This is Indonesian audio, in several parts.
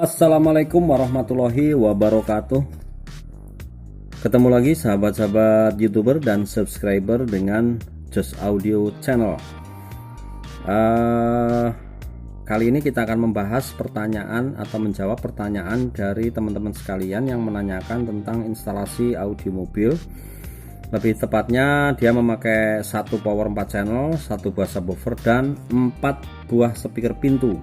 Assalamualaikum warahmatullahi wabarakatuh. Ketemu lagi sahabat-sahabat YouTuber dan subscriber dengan Just Audio Channel. Kali ini kita akan membahas pertanyaan atau menjawab pertanyaan dari teman-teman sekalian yang menanyakan tentang instalasi audio mobil. Lebih tepatnya dia memakai satu power 4 channel, satu buah subwoofer dan 4 buah speaker pintu.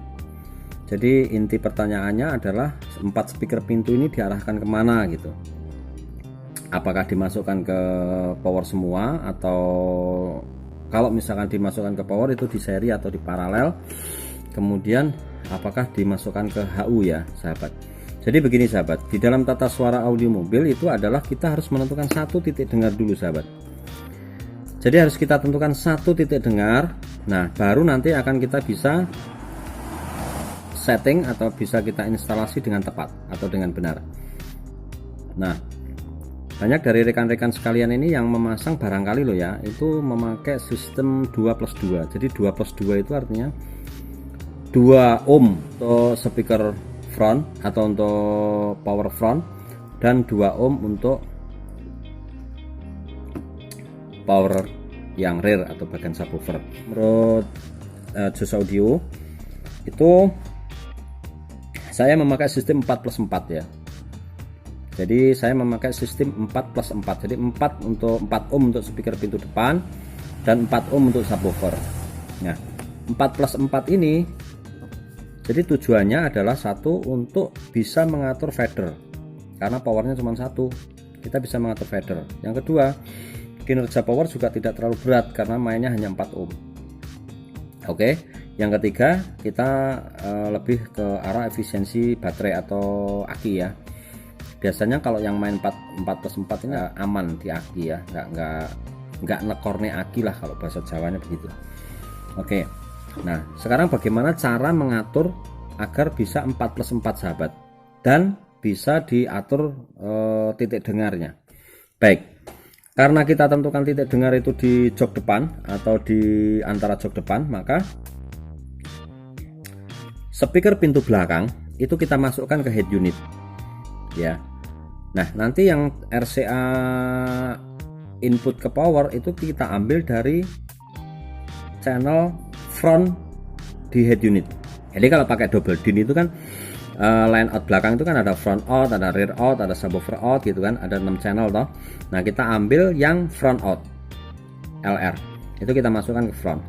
Jadi inti pertanyaannya adalah 4 speaker pintu ini diarahkan kemana gitu. Apakah dimasukkan ke power semua, atau kalau misalkan dimasukkan ke power itu di seri atau di paralel. Kemudian apakah dimasukkan ke HU ya sahabat. Jadi begini sahabat, di dalam tata suara audio mobil itu adalah kita harus menentukan satu titik dengar dulu sahabat. Jadi harus kita tentukan satu titik dengar. Nah baru nanti akan kita bisa setting atau bisa kita instalasi dengan tepat atau dengan benar. Nah banyak dari rekan-rekan sekalian ini yang memasang barangkali loh ya, itu memakai sistem 2+2. Jadi 2+2 itu artinya 2 ohm untuk speaker front atau untuk power front dan 2 ohm untuk power yang rear atau bagian subwoofer. Menurut Just Audio itu saya memakai sistem 4+4 ya. Jadi saya memakai sistem 4+4. Jadi 4 ohm untuk speaker pintu depan dan 4 ohm untuk subwoofer. Nah 4+4 ini jadi tujuannya adalah satu, untuk bisa mengatur fader karena powernya cuma satu, kita bisa mengatur fader. Yang kedua, kinerja power juga tidak terlalu berat karena mainnya hanya 4 ohm. Oke. Yang ketiga, kita lebih ke arah efisiensi baterai atau aki ya. Biasanya kalau yang main 4+4 ini aman di aki ya, nggak nekorne aki lah kalau bahasa Jawanya begitu. Oke. Nah, sekarang bagaimana cara mengatur agar bisa 4+4 sahabat dan bisa diatur titik dengarnya. Baik. Karena kita tentukan titik dengar itu di jok depan atau di antara jok depan, maka speaker pintu belakang itu kita masukkan ke head unit ya. Nah nanti yang RCA input ke power itu kita ambil dari channel front di head unit. Jadi kalau pakai double DIN itu kan line out belakang itu kan ada front out, ada rear out, ada subwoofer out gitu kan, ada 6 channel toh. Nah kita ambil yang front out LR itu kita masukkan ke front.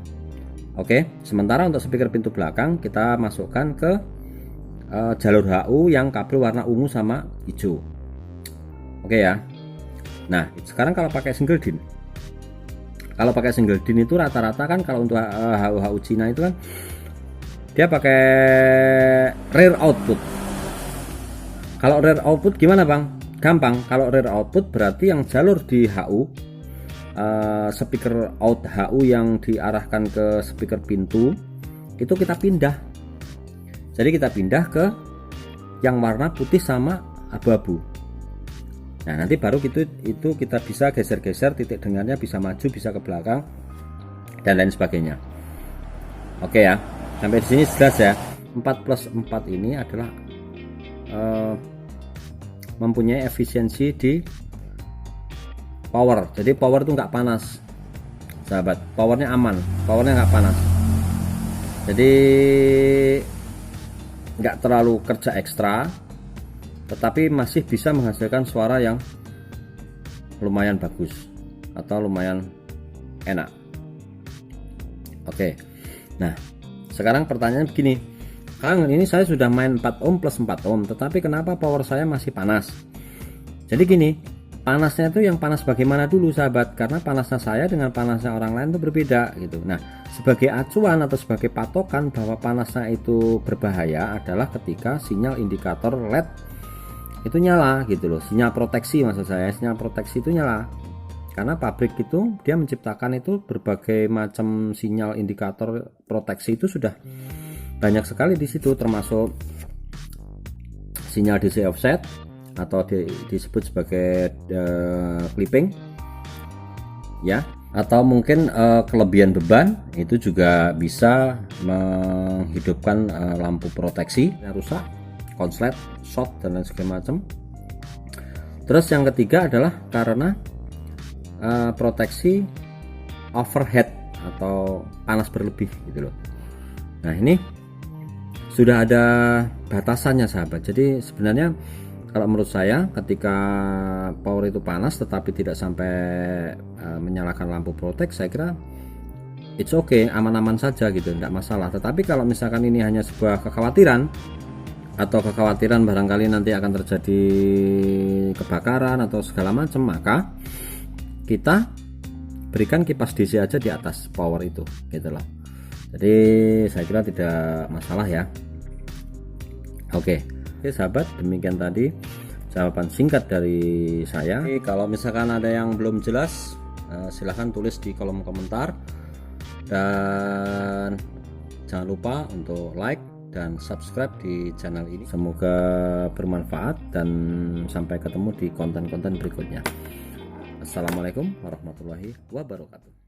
Oke, sementara untuk speaker pintu belakang kita masukkan ke jalur HU yang kabel warna ungu sama hijau. Oke ya. Nah, sekarang kalau pakai single DIN. Kalau pakai single DIN itu rata-rata kan kalau untuk HU Cina itu kan dia pakai rear output. Kalau rear output gimana, Bang? Gampang. Kalau rear output berarti yang jalur di HU speaker out HU yang diarahkan ke speaker pintu itu kita pindah. Jadi kita pindah ke yang warna putih sama abu-abu. Nah nanti baru itu kita bisa geser-geser titik dengarnya, bisa maju, bisa ke belakang dan lain sebagainya. Oke ya, sampai di sini jelas ya. 4+4 ini adalah mempunyai efisiensi di power. Jadi power itu nggak panas sahabat, powernya aman, powernya nggak panas, jadi nggak terlalu kerja ekstra, tetapi masih bisa menghasilkan suara yang lumayan bagus atau lumayan enak. Oke, nah sekarang pertanyaan begini, Kang, ini saya sudah main 4 ohm plus 4 ohm tetapi kenapa power saya masih panas? Jadi gini, panasnya itu yang panas bagaimana dulu sahabat, karena panasnya saya dengan panasnya orang lain itu berbeda gitu. Nah sebagai acuan atau sebagai patokan bahwa panasnya itu berbahaya adalah ketika sinyal indikator LED itu nyala gitu loh, sinyal proteksi maksud saya, sinyal proteksi itu nyala. Karena pabrik itu dia menciptakan itu berbagai macam sinyal indikator proteksi itu sudah banyak sekali di situ, termasuk sinyal DC offset atau disebut sebagai clipping ya, atau mungkin kelebihan beban itu juga bisa menghidupkan lampu proteksi yang rusak konslet, short dan lain segala macam. Terus yang ketiga adalah karena proteksi overhead atau panas berlebih gitu loh. Nah ini sudah ada batasannya sahabat. Jadi sebenarnya kalau menurut saya ketika power itu panas tetapi tidak sampai menyalakan lampu protek, saya kira it's okay, aman-aman saja gitu, tidak masalah. Tetapi kalau misalkan ini hanya sebuah kekhawatiran atau kekhawatiran barangkali nanti akan terjadi kebakaran atau segala macam, maka kita berikan kipas DC aja di atas power itu gitu loh. Jadi saya kira tidak masalah ya. Oke sahabat, demikian tadi jawaban singkat dari saya. Kalau misalkan ada yang belum jelas, silahkan tulis di kolom komentar, dan jangan lupa untuk like dan subscribe di channel ini. Semoga bermanfaat dan sampai ketemu di konten-konten berikutnya. Assalamualaikum warahmatullahi wabarakatuh.